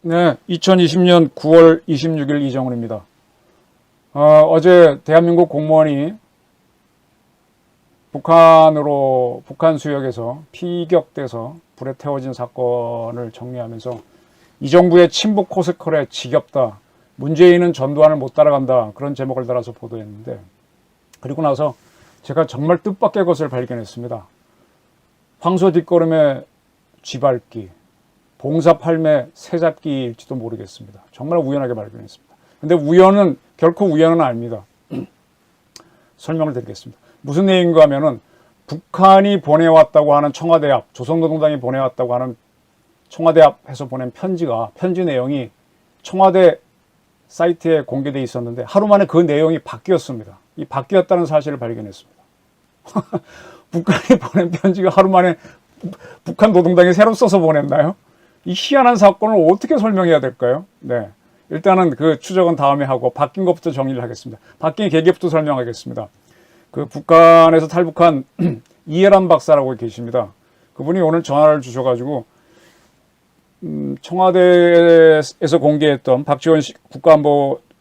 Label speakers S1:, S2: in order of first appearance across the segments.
S1: 네, 2020년 9월 26일 이정훈입니다. 어제 대한민국 공무원이 북한 수역에서 피격돼서 불에 태워진 사건을 정리하면서 이 정부의 친북 코스컬에 지겹다, 문재인은 전두환을 못 따라간다, 그런 제목을 달아서 보도했는데, 그리고 나서 제가 정말 뜻밖의 것을 발견했습니다. 황소 뒷걸음에 쥐밟기, 봉사팔매 새잡기일지도 모르겠습니다. 정말 우연하게 발견했습니다. 근데 우연은 결코 우연은 아닙니다. 설명을 드리겠습니다. 무슨 내용인가 하면은 북한이 보내왔다고 하는 청와대 앞, 조선노동당이 보내왔다고 하는 청와대 앞에서 보낸 편지 내용이 청와대 사이트에 공개되어 있었는데 하루 만에 그 내용이 바뀌었습니다. 이 바뀌었다는 사실을 발견했습니다. 북한이 보낸 편지가 하루 만에 북한 노동당이 새로 써서 보냈나요? 이 희한한 사건을 어떻게 설명해야 될까요? 네. 일단은 그 추적은 다음에 하고 바뀐 것부터 정리를 하겠습니다. 바뀐 계기부터 설명하겠습니다. 그 북한에서 탈북한 이해란 박사라고 계십니다. 그분이 오늘 전화를 주셔가지고 청와대에서 공개했던 박지원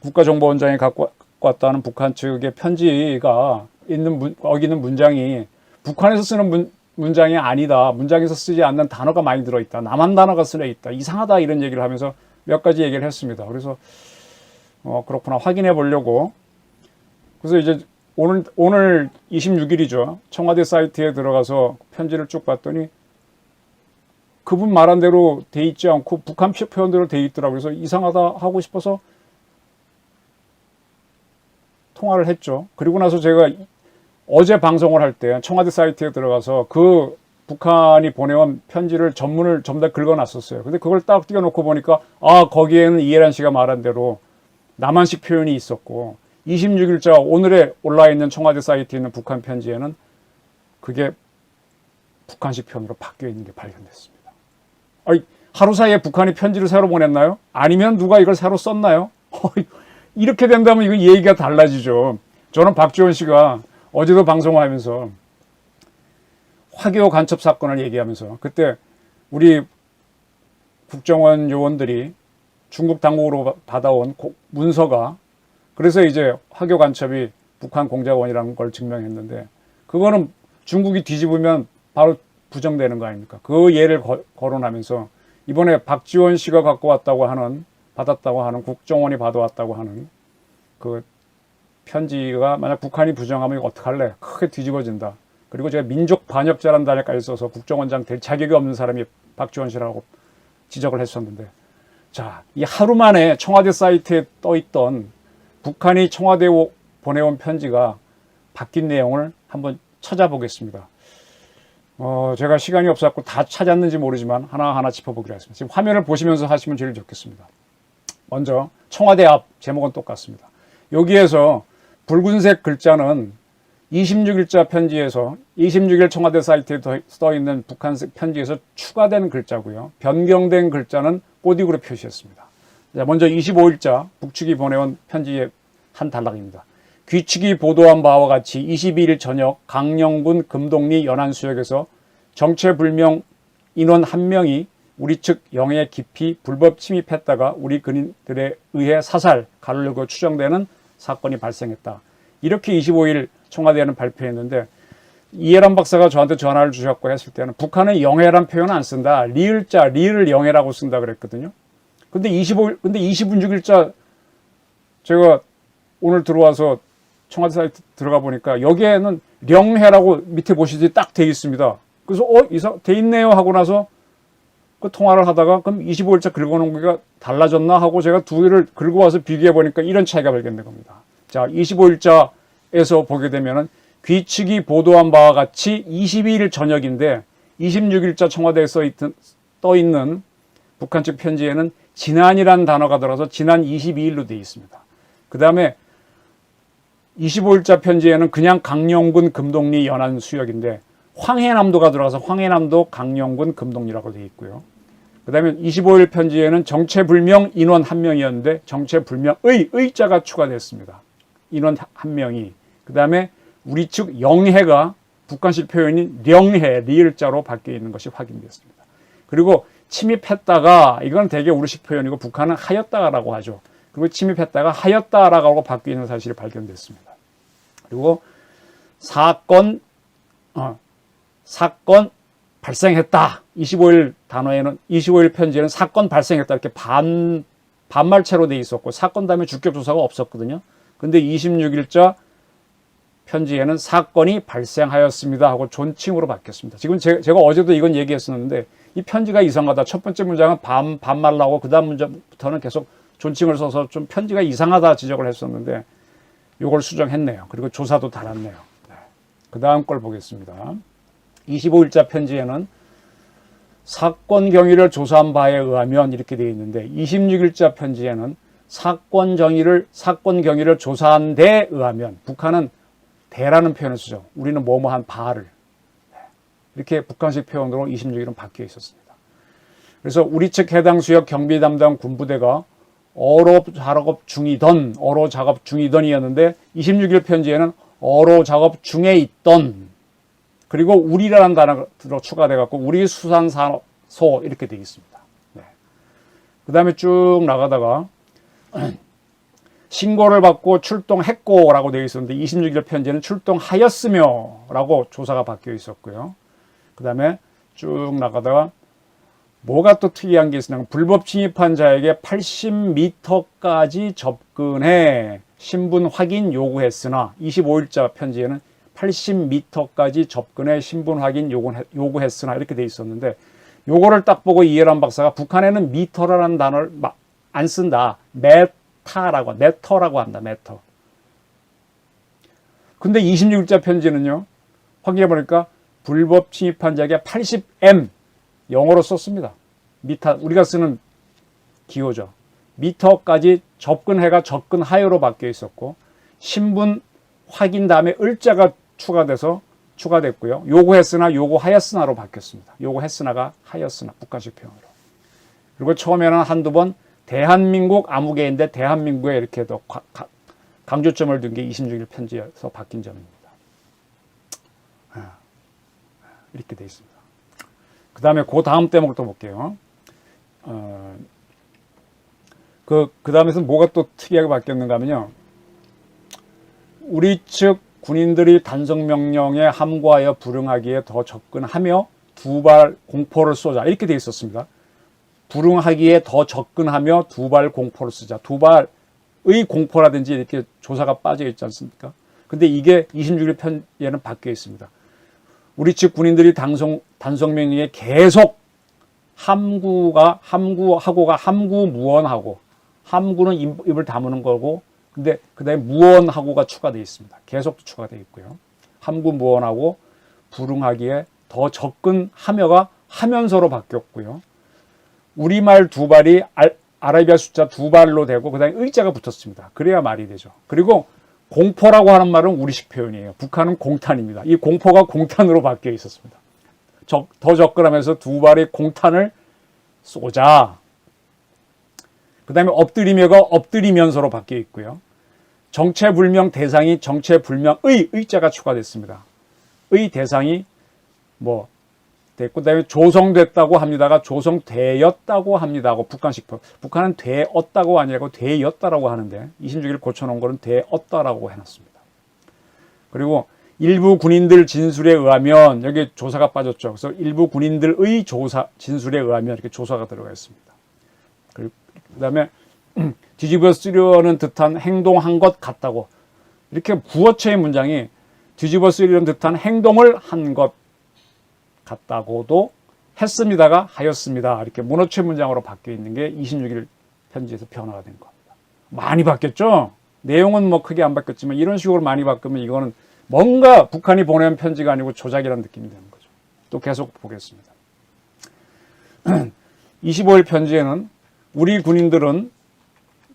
S1: 국가정보원장이 갖고 왔다는 북한 측의 편지가 거기 있는 문장이 북한에서 쓰는 문장이 아니다. 문장에서 쓰지 않는 단어가 많이 들어있다. 남한 단어가 쓰여 있다. 이상하다, 이런 얘기를 하면서 몇 가지 얘기를 했습니다. 그래서 그렇구나 확인해 보려고. 그래서 이제 오늘 26일이죠. 청와대 사이트에 들어가서 편지를 쭉 봤더니 그분 말한 대로 돼 있지 않고 북한 표현대로 돼 있더라고요. 그래서 이상하다 하고 싶어서 통화를 했죠. 그리고 나서 제가 어제 방송을 할 때 청와대 사이트에 들어가서 그 북한이 보내온 편지를 전문을 전부 다 긁어놨었어요. 근데 그걸 딱 띄워놓고 보니까 거기에는 이해란 씨가 말한 대로 남한식 표현이 있었고 26일자 오늘에 올라있는 청와대 사이트에 있는 북한 편지에는 그게 북한식 표현으로 바뀌어 있는 게 발견됐습니다. 하루 사이에 북한이 편지를 새로 보냈나요? 아니면 누가 이걸 새로 썼나요? 이렇게 된다면 이거 얘기가 달라지죠. 저는 박지원 씨가 어제도 방송하면서 화교 간첩 사건을 얘기하면서 그때 우리 국정원 요원들이 중국 당국으로 받아온 문서가 그래서 이제 화교 간첩이 북한 공작원이라는 걸 증명했는데 그거는 중국이 뒤집으면 바로 부정되는 거 아닙니까? 그 예를 거론하면서 이번에 박지원 씨가 받았다고 하는 국정원이 받아왔다고 하는 그 편지가 만약 북한이 부정하면 어떡할래? 크게 뒤집어진다. 그리고 제가 민족 반역자라는 단어까지 써서 국정원장 될 자격이 없는 사람이 박지원 씨라고 지적을 했었는데, 자, 이 하루 만에 청와대 사이트에 떠있던 북한이 청와대에 보내온 편지가 바뀐 내용을 한번 찾아보겠습니다. 제가 시간이 없어서 다 찾았는지 모르지만 하나하나 짚어보기로 했습니다. 지금 화면을 보시면서 하시면 제일 좋겠습니다. 먼저 청와대 앞 제목은 똑같습니다. 여기에서 붉은색 글자는 26일자 편지에서 26일 청와대 사이트에 써있는 북한식 편지에서 추가된 글자고요. 변경된 글자는 꼬디구로 표시했습니다. 자, 먼저 25일자 북측이 보내온 편지의 한 단락입니다. 귀측이 보도한 바와 같이 22일 저녁 강령군 금동리 연안수역에서 정체불명 인원 1명이 우리 측 영해 깊이 불법 침입했다가 우리 군인들에 의해 사살, 가르려고 추정되는 사건이 발생했다. 이렇게 25일 청와대는 발표했는데 이해란 박사가 저한테 전화를 주셨고 했을 때는 북한은 영해란 표현 안 쓴다. 리을 영해라고 쓴다 그랬거든요. 근데 26일자 제가 오늘 들어와서 청와대 사이트 들어가 보니까 여기에는 령해라고 밑에 보시지 딱 돼 있습니다. 그래서 돼 있네요 하고 나서 그 통화를 하다가 그럼 25일자 긁어놓은 게 달라졌나 하고 제가 두 개를 긁어와서 비교해 보니까 이런 차이가 발견된 겁니다. 자, 25일자에서 보게 되면은 귀측이 보도한 바와 같이 22일 저녁인데 26일자 청와대에 떠 있는 북한 측 편지에는 지난이라는 단어가 들어서 지난 22일로 되어 있습니다. 그 다음에 25일자 편지에는 그냥 강령군 금동리 연안 수역인데 황해남도가 들어가서 황해남도 강령군 금동리라고 되어 있고요. 그 그 다음에 25일 편지에는 정체불명 인원 1명이었는데 정체불명의 의자가 추가됐습니다. 인원 1명이. 그 다음에 우리 측 영해가 북한식 표현인 령해 리을자로 바뀌어 있는 것이 확인됐습니다. 그리고 침입했다가 이건 대개 우리식 표현이고 북한은 하였다라고 하죠. 그리고 침입했다가 하였다라고 바뀌어 있는 사실이 발견됐습니다. 그리고 사건 발생했다. 25일 단어에는 25일 편지에는 사건 발생했다 이렇게 반말체로 돼 있었고 사건 다음에 주격 조사가 없었거든요. 근데 26일자 편지에는 사건이 발생하였습니다 하고 존칭으로 바뀌었습니다. 지금 제가 어제도 이건 얘기했었는데 이 편지가 이상하다. 첫 번째 문장은 반말 나오고 그 다음 문장부터는 계속 존칭을 써서 좀 편지가 이상하다 지적을 했었는데 이걸 수정했네요. 그리고 조사도 달았네요. 네. 그 다음 걸 보겠습니다. 25일자 편지에는 사건 경위를 조사한 바에 의하면 이렇게 되어 있는데 26일자 편지에는 사건 경위를 조사한 데에 의하면 북한은 대라는 표현을 쓰죠. 우리는 뭐뭐한 바를. 이렇게 북한식 표현으로 26일은 바뀌어 있었습니다. 그래서 우리 측 해당 수역 경비 담당 군부대가 어로 작업 중이던이었는데 26일 편지에는 어로 작업 중에 있던 그리고 우리라는 단어가 추가돼 갖고 우리 수산산소 이렇게 되어 있습니다. 네. 그 다음에 쭉 나가다가 신고를 받고 출동했고라고 되어 있었는데 26일 편지에는 출동하였으며 라고 조사가 바뀌어 있었고요. 그 다음에 쭉 나가다가 뭐가 또 특이한 게 있으냐면 불법 침입한 자에게 80m까지 접근해 신분 확인 요구했으나 25일자 편지에는 80m까지 접근해 신분 확인 요구했으나 이렇게 돼 있었는데 요거를 딱 보고 이해란 박사가 북한에는 미터라는 단어를 안 쓴다. 메터라고 한다. 메터. 근데 26일자 편지는요. 확인해 보니까 불법 침입한 자에게 80m 영어로 썼습니다. 미터 우리가 쓰는 기호죠. 미터까지 접근해가 접근하여로 바뀌어 있었고 신분 확인 다음에 을자가 추가됐고요. 요구했으나 요구하였으나로 바뀌었습니다. 요구했으나가 하였으나 북한식 표현으로. 그리고 처음에는 한두 번 대한민국 아무개인데 대한민국에 이렇게 더 강조점을 둔 게 26일 편지에서 바뀐 점입니다. 이렇게 돼 있습니다. 그 다음에 그 다음 대목을 또 볼게요. 그 다음에서 뭐가 또 특이하게 바뀌었는가 하면요. 우리 측 군인들이 단속명령에 함구하여 불응하기에 더 접근하며 두 발 공포를 쏘자. 이렇게 돼 있었습니다. 불응하기에 더 접근하며 두 발 공포를 쏘자. 두 발의 공포라든지 이렇게 조사가 빠져 있지 않습니까? 근데 이게 26일 편에는 바뀌어 있습니다. 우리 측 군인들이 단속명령에 계속 함구하고가 함구무언하고 함구는 입을 다무는 거고 근데 그 다음에 무언하고가 추가되어 있습니다. 계속도 추가되어 있고요. 함구무언하고 불응하기에 더 접근하며가 하면서로 바뀌었고요. 우리말 두 발이 아라비아 숫자 두 발로 되고 그 다음에 의자가 붙었습니다. 그래야 말이 되죠. 그리고 공포라고 하는 말은 우리식 표현이에요. 북한은 공탄입니다. 이 공포가 공탄으로 바뀌어 있었습니다. 더 접근하면서 두 발의 공탄을 쏘자. 그 다음에 엎드리며가 엎드리면서로 바뀌어 있고요. 정체불명 대상이 정체불명의 의자가 추가됐습니다. 의 대상이 뭐 됐고 그다음에 조성됐다고 합니다가 조성되었다고 합니다고 북한식 표현. 북한은 되었다고 아니라고 되었다라고 하는데 26일 고쳐놓은 거는 되었다라고 해놨습니다. 그리고 일부 군인들 진술에 의하면 여기 조사가 빠졌죠. 그래서 일부 군인들의 진술에 의하면 이렇게 조사가 들어가 있습니다. 그다음에 뒤집어 쓰려는 듯한 행동한 것 같다고 이렇게 부어체의 문장이 뒤집어 쓰려는 듯한 행동을 한 것 같다고도 했습니다가 하였습니다. 이렇게 문어체 문장으로 바뀌어 있는 게 26일 편지에서 변화가 된 겁니다. 많이 바뀌었죠? 내용은 뭐 크게 안 바뀌었지만 이런 식으로 많이 바뀌면 이거는 뭔가 북한이 보낸 편지가 아니고 조작이라는 느낌이 되는 거죠. 또 계속 보겠습니다. 25일 편지에는 우리 군인들은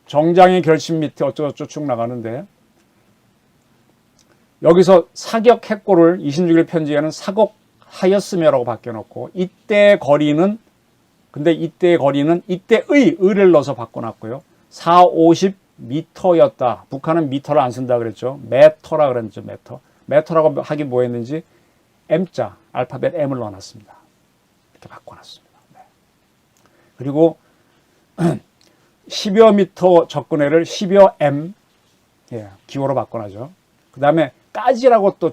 S1: 정장의 결심 밑에 어쩌고저쩌고 쭉 나가는데 여기서 사격했고를 26일 편지에는 사격하였으며라고 바뀌어놓고 이때 거리는 근데 이때의 거리는 이때의 의를 넣어서 바꿔놨고요. 4, 50m였다. 북한은 미터를 안 쓴다 그랬죠. 메터라 그랬죠. 메터. 메터라고 하긴 뭐 했는지 M자, 알파벳 M을 넣어놨습니다. 이렇게 바꿔놨습니다. 네. 그리고 10여 미터 접근해를 10여 M, 예, 기호로 바꿔놨죠. 그 다음에 까지라고 또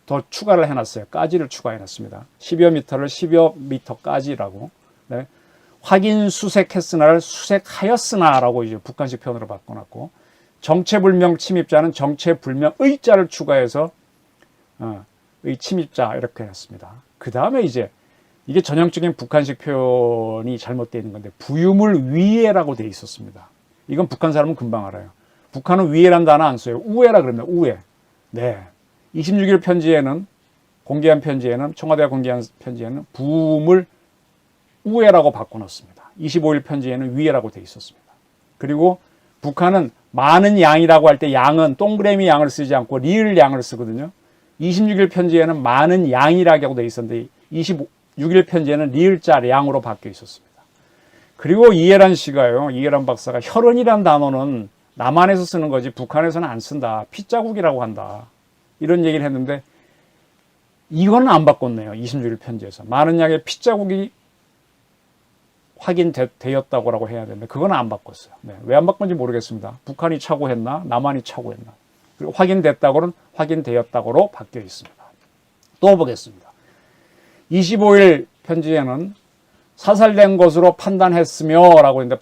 S1: 더 추가를 해놨어요. 까지를 추가해놨습니다. 10여 미터를 10여 미터까지라고. 네. 확인 수색했으나를 수색하였으나라고 이제 북한식 표현으로 바꿔놨고, 정체불명 침입자는 정체불명의 자를 추가해서 의 침입자 이렇게 해놨습니다. 그 다음에 이제 이게 전형적인 북한식 표현이 잘못되어 있는 건데, 부유물 위에라고 되어 있었습니다. 이건 북한 사람은 금방 알아요. 북한은 위에란 단어 안 써요. 우에라 그럽니다. 우에. 네. 26일 편지에는, 공개한 편지에는, 청와대가 공개한 편지에는 부음을 우에라고 바꿔놓습니다. 25일 편지에는 위에라고 되어 있었습니다. 그리고 북한은 많은 양이라고 할 때 양은 동그라미 양을 쓰지 않고 리을 양을 쓰거든요. 26일 편지에는 많은 양이라고 되어 있었는데 26일 편지에는 리을자 양으로 바뀌어 있었습니다. 그리고 이해란 씨가요, 이해란 박사가 혈흔이란 단어는 남한에서 쓰는 거지 북한에서는 안 쓴다. 피자국이라고 한다. 이런 얘기를 했는데 이거는 안 바꿨네요. 26일 편지에서. 많은 양의 피자국이 확인되었다고 해야 되는데 그건 안 바꿨어요. 네. 왜 안 바꾼지 모르겠습니다. 북한이 착오했나 남한이 착오했나. 그리고 확인됐다고는 확인되었다고로 바뀌어 있습니다. 또 보겠습니다. 25일 편지에는 사살된 것으로 판단했으며 라고 했는데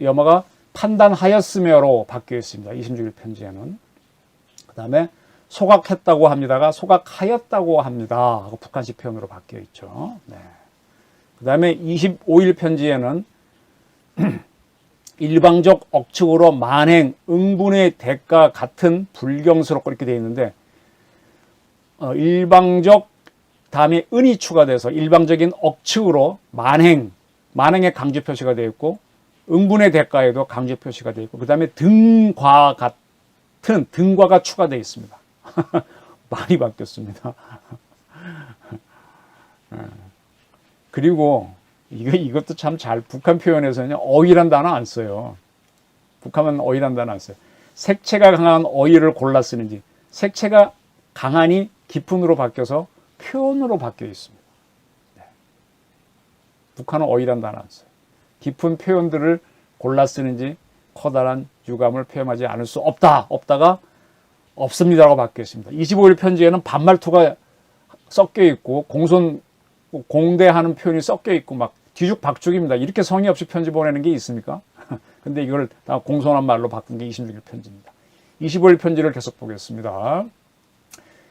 S1: 영어가 판단하였으며로 바뀌어 있습니다. 26일 편지에는. 그 다음에 소각했다고 합니다가 소각하였다고 합니다 하고 북한식 표현으로 바뀌어 있죠. 네. 그 다음에 25일 편지에는 일방적 억측으로 만행, 응분의 대가 같은 불경스럽고 이렇게 되어 있는데 일방적 다음에 은이 추가돼서 일방적인 억측으로 만행의 강조 표시가 되어 있고 응분의 대가에도 강조 표시가 되어 있고 그 다음에 등과 같은 등과가 추가되어 있습니다. 많이 바뀌었습니다. 그리고 이것도 참 북한 표현에서는 어휘란 단어 안 써요. 북한은 어휘란 단어 안 써요. 색채가 강한 어휘를 골라 쓰는지 색채가 강하니 깊은으로 바뀌어서 표현으로 바뀌어 있습니다. 네. 북한은 어휘란 단어 안 써요. 깊은 표현들을 골라 쓰는지 커다란 유감을 표현하지 않을 수 없다가 없습니다라고 바뀌어 있습니다. 25일 편지에는 반말투가 섞여 있고 공대하는 표현이 섞여 있고 막 뒤죽박죽입니다. 이렇게 성의 없이 편지 보내는 게 있습니까? 근데 이걸 다 공손한 말로 바꾼 게 26일 편지입니다. 25일 편지를 계속 보겠습니다.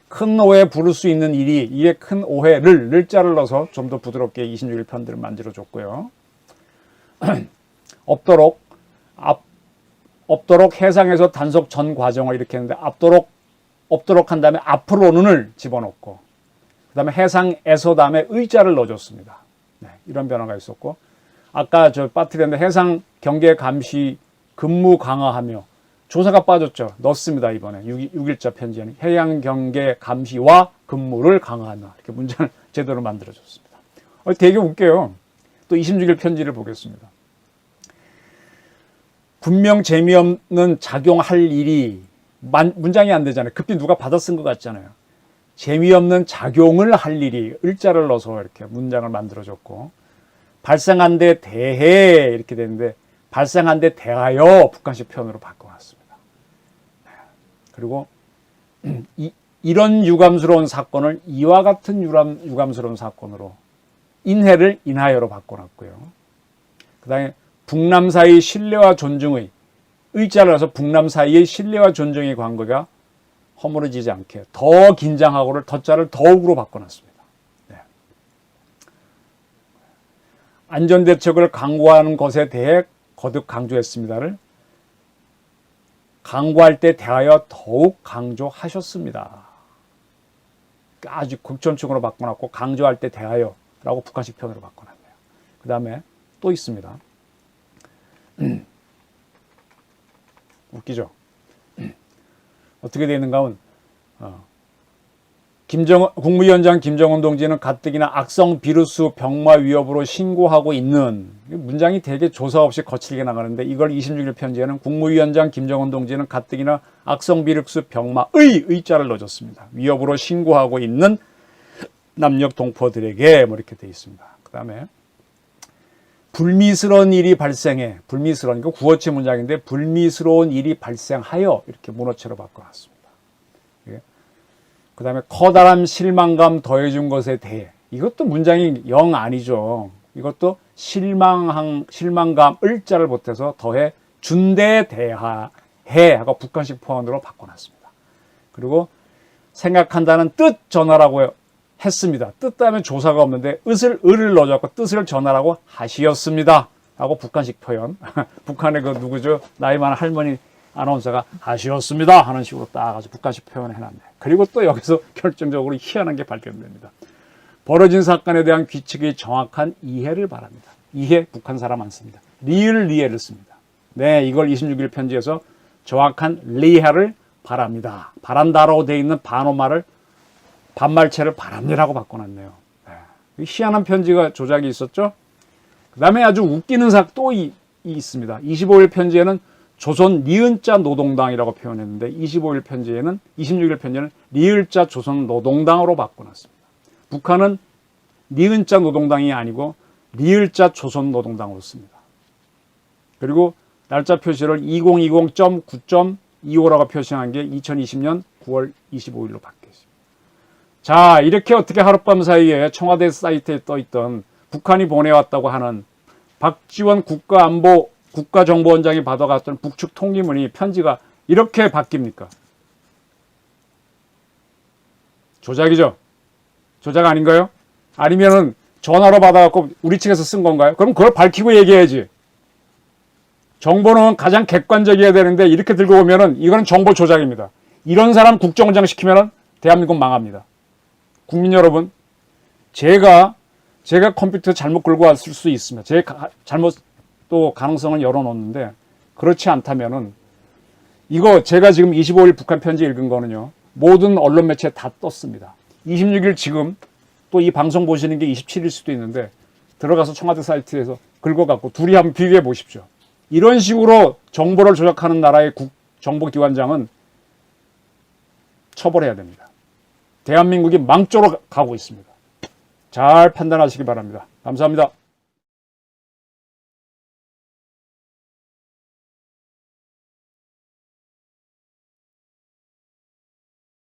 S1: 큰 오해 부를 수 있는 일이 이에 큰 오해를 늘자를 넣어서 좀 더 부드럽게 26일 편들을 만들어줬고요. 없도록 해상에서 단속 전 과정을 이렇게 했는데 없도록 한 다음에 앞으로는을 집어넣고 그 다음에 해상에서 다음에 의자를 넣어줬습니다. 네, 이런 변화가 있었고 아까 저 빠뜨렸는데 해상 경계 감시 근무 강화하며 조사가 빠졌죠. 넣습니다. 이번에 6일자 편지에는 해양 경계 감시와 근무를 강화하며 이렇게 문장을 제대로 만들어줬습니다. 되게 웃겨요. 또 26일 편지를 보겠습니다. 분명 재미없는 작용할 일이 문장이 안 되잖아요. 급히 누가 받아 쓴 것 같잖아요. 재미없는 작용을 할 일이 을자를 넣어서 이렇게 문장을 만들어줬고 발생한 데 대해 이렇게 되는데 발생한 데 대하여 북한식 표현으로 바꿔놨습니다. 그리고 이런 유감스러운 사건을 이와 같은 유감스러운 사건으로 인해를 인하여로 바꿔놨고요. 그 다음에 북남 사이 신뢰와 존중의 의자를 해서 북남 사이의 신뢰와 존중의 관계가 허물어지지 않게 더 긴장하고를 더자를 더욱으로 바꿔놨습니다. 네. 안전대책을 강구하는 것에 대해 거듭 강조했습니다를 강구할 때 대하여 더욱 강조하셨습니다. 아주 극존칭으로 바꿔놨고 강조할 때 대하여라고 북한식 표현으로 바꿔놨네요. 그 다음에 또 있습니다. 웃기죠? 어떻게 되어 있는가 하면 국무위원장 김정은 동지는 가뜩이나 악성 비루스 병마 위협으로 신고하고 있는, 문장이 되게 조사 없이 거칠게 나가는데, 이걸 26일 편지에는 국무위원장 김정은 동지는 가뜩이나 악성 비루스 병마의 의자를 넣어줬습니다. 위협으로 신고하고 있는 남녘 동포들에게 뭐 이렇게 돼 있습니다. 그 다음에 불미스러운 일이 발생해, 불미스러운, 이거 구어체 문장인데 불미스러운 일이 발생하여 이렇게 문어체로 바꿔놨습니다. 그 다음에 커다란 실망감 더해준 것에 대해, 이것도 문장이 영 아니죠. 이것도 실망감을 자를 보태서 더해 준대에 대하해 하고 북한식 표현으로 바꿔놨습니다. 그리고 생각한다는 뜻 전하라고 했습니다. 뜻 다음에 조사가 없는데 을을 넣어줬고 뜻을 전하라고 하시었습니다 하고 북한식 표현. 북한의 그 누구죠? 나이 많은 할머니 아나운서가 하시었습니다 하는 식으로 딱 아주 북한식 표현을 해놨네. 그리고 또 여기서 결정적으로 희한한 게 발견됩니다. 벌어진 사건에 대한 규칙의 정확한 이해를 바랍니다. 이해, 북한 사람 안 씁니다. 리해를 씁니다. 네, 이걸 26일 편지에서 정확한 리해를 바랍니다. 바란다라고 되어 있는 반어말을, 반말체를 바랍니다라고 바꿔놨네요. 네. 희한한 편지가 조작이 있었죠. 그 다음에 아주 웃기는 사건 또 있습니다. 25일 편지에는 조선 니은자 노동당이라고 표현했는데 26일 편지에는 리을자 조선 노동당으로 바꿔놨습니다. 북한은 니은자 노동당이 아니고 리을자 조선 노동당으로 씁니다. 그리고 날짜 표시를 2020.9.25라고 표시한 게 2020년 9월 25일로 바뀌었습니다. 자, 이렇게 어떻게 하룻밤 사이에 청와대 사이트에 떠있던 북한이 보내왔다고 하는 박지원 국가정보원장이 받아갔던 북측 통지문이, 편지가 이렇게 바뀝니까? 조작이죠? 조작 아닌가요? 아니면은 전화로 받아갖고 우리 측에서 쓴 건가요? 그럼 그걸 밝히고 얘기해야지. 정보는 가장 객관적이어야 되는데 이렇게 들고 오면은 이거는 정보 조작입니다. 이런 사람 국정원장 시키면은 대한민국 망합니다. 국민 여러분, 제가 컴퓨터 잘못 끌고 왔을 수 있습니다. 제 잘못 또 가능성을 열어놓는데, 그렇지 않다면은 이거 제가 지금 25일 북한 편지 읽은 거는요, 모든 언론 매체에 다 떴습니다. 26일 지금 또 이 방송 보시는 게 27일 수도 있는데 들어가서 청와대 사이트에서 긁어갖고 둘이 한번 비교해 보십시오. 이런 식으로 정보를 조작하는 나라의 정보기관장은 처벌해야 됩니다. 대한민국이 망조로 가고 있습니다. 잘 판단하시기 바랍니다. 감사합니다.